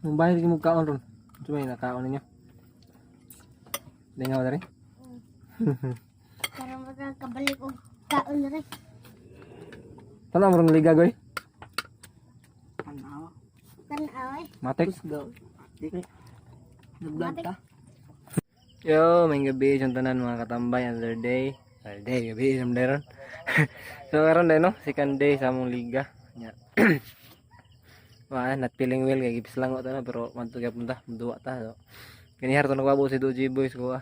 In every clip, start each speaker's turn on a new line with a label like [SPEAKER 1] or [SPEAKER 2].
[SPEAKER 1] Nung bahay mo kaon ron. Cuma yung nakaon ninyo. Hindi nga wala rin?
[SPEAKER 2] Para magkakabalik o kaon na rin.
[SPEAKER 1] Tanong mo rin naliga, goy?
[SPEAKER 2] Tanaw eh.
[SPEAKER 1] Matik?
[SPEAKER 2] Nag-vlog ka?
[SPEAKER 1] Yo, may gabi yung tanan mga katambay. Another day. Gabi isang day ron. So, karon day no? Second day sa among liga. Wah, not feeling well. Kaya gipis lang ako na. Pero, mantugya punta. Maduwa ta. So, kanihar to nagwabo si Doji Boys ko.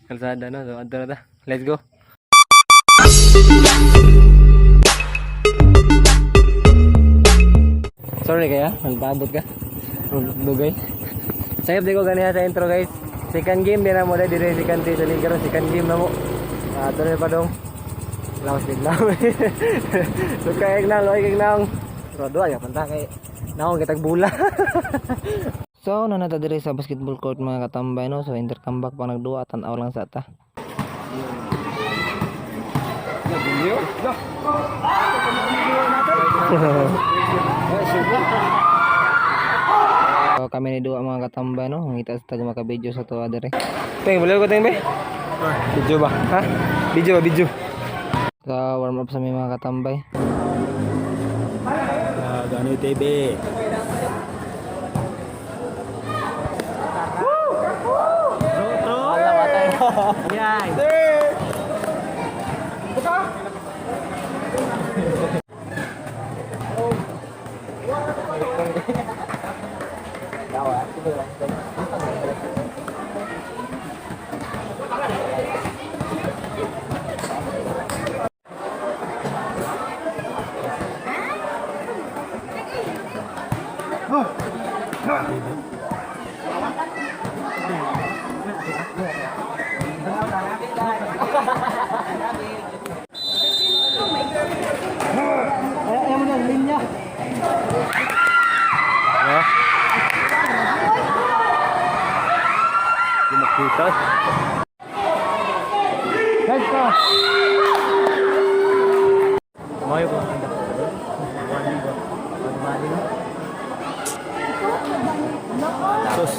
[SPEAKER 1] Kalsada no. So, adto na ta. Let's go. Sorry kaya, magpaabot ka. Dugay. Sayop di ko ganiya sa intro guys. Second game din na mo dahil dire second day sa liga. Second game na mo. Tuloy pa dong. Lawas din lang. So kaya loy nang. Pero doa ya panta kay naong kitag bula. So nanata dire sa basketball court mga katambay no. So intercomeback pa nagduwa tan-aw lang sa ta. So, kami ni dua mga katambay no, ngita sa taga maka-video sa tuwa dire. Teng, boleh ko teng be? Video ba? Ha? Video ba video? So, warm up sa mga katambay.
[SPEAKER 3] Gano TV.
[SPEAKER 1] Yay. Ayaw mo na linya.
[SPEAKER 3] Di makita.
[SPEAKER 1] Guys, ko.
[SPEAKER 3] Mayo ko. Sus.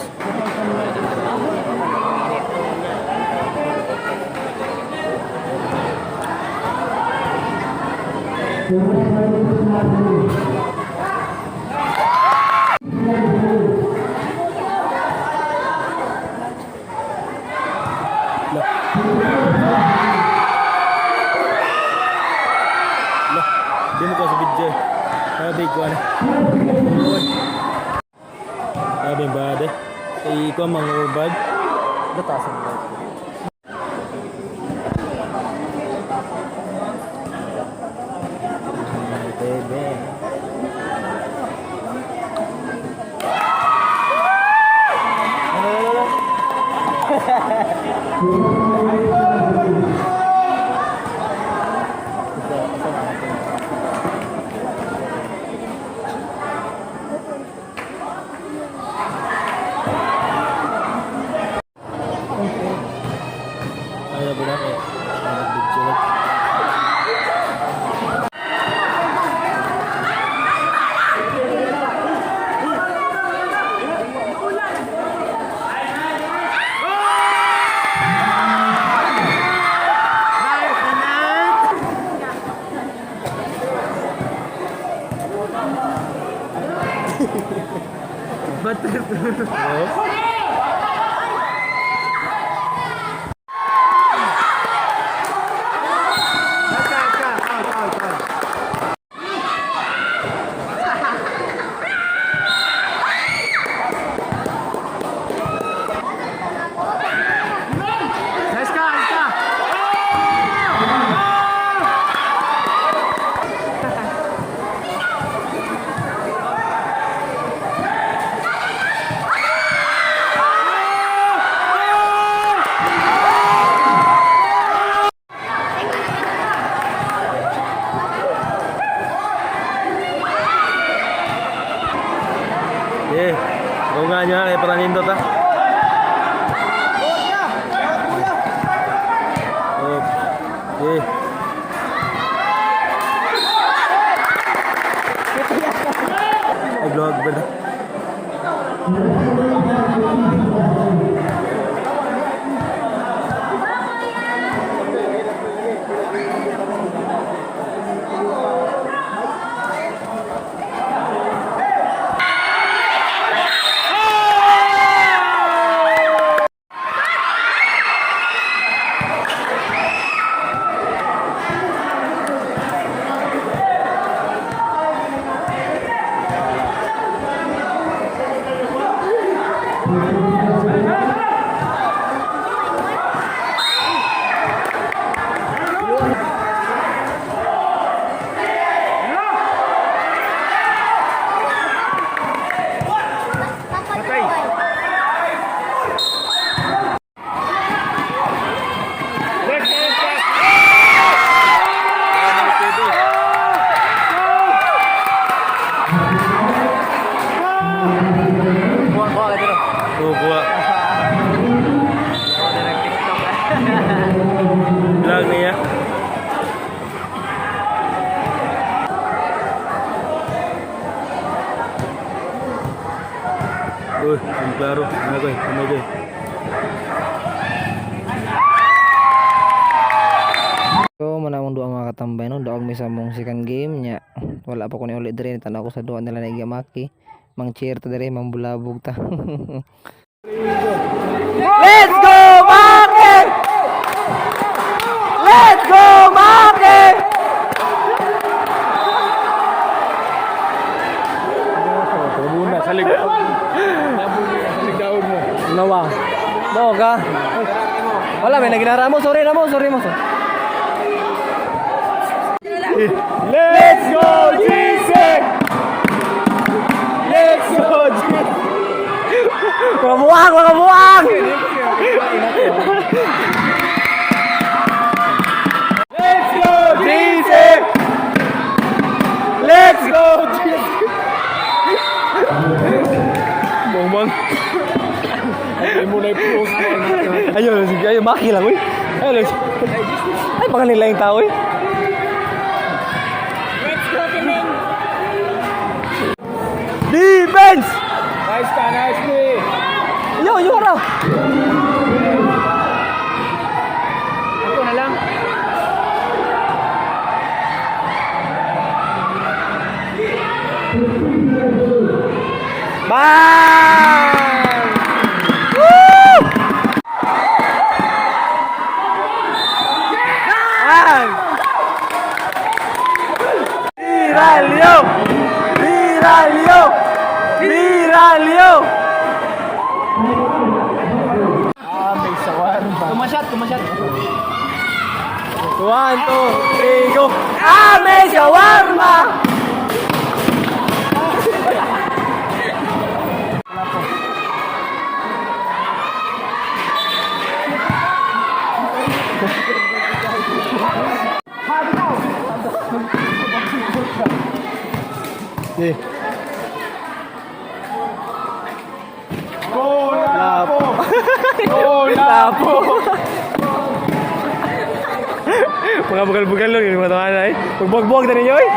[SPEAKER 3] Di mo ko sa video. Sabi ko ano. Sabi ba de? Ikaw mga ubad.
[SPEAKER 1] Batasan mo.
[SPEAKER 3] Bebe. Ayaw ba na eh. Nag-video. Eh, kung nga nyo ay paranindot ha. Eh. Ay, vlog ba na?
[SPEAKER 1] Kuha ka dito.
[SPEAKER 3] Buwa.
[SPEAKER 1] TikTok.
[SPEAKER 3] Vlog niya. Uy, ang klaro. Ano ko?
[SPEAKER 1] So, manamong duwa mga katambay no, daog mi sa mong second game nya. Wala pa ko ni ulit dire, tanaw ko sa duwa nila na igamaki. Mang cheer ta dire, mang bulabog ta. Let's go, Maki! Let's go, Maki!
[SPEAKER 3] Muna, salig. Daog mo.
[SPEAKER 1] Nawa. Mo ka? Wala, may naginara mo. Sorry mo.
[SPEAKER 3] Let's go, Jesus! Let's go, Jesus!
[SPEAKER 1] Mga buwang!
[SPEAKER 3] Let's go, Jesus! Let's go, Jesus! Bongmang. Ay mo na i-post mo.
[SPEAKER 1] Ayun, Maki lang, uy. Ay, baka nila yung tao, uy.
[SPEAKER 2] Let's go, Timen.
[SPEAKER 1] Defense!
[SPEAKER 3] Nice play.
[SPEAKER 1] Yo, raw.
[SPEAKER 3] Ako na lang.
[SPEAKER 1] Bang! Woo! Bang! Viralio!
[SPEAKER 3] May sawar ba?
[SPEAKER 1] Kumasyat. 1, 2, 3, go! Ame shawarma!
[SPEAKER 3] Okay. Go,
[SPEAKER 1] Lapo! Mga bugal-bugal lang yung mga tawanan eh. Magbuwag-buwag na ninyo eh.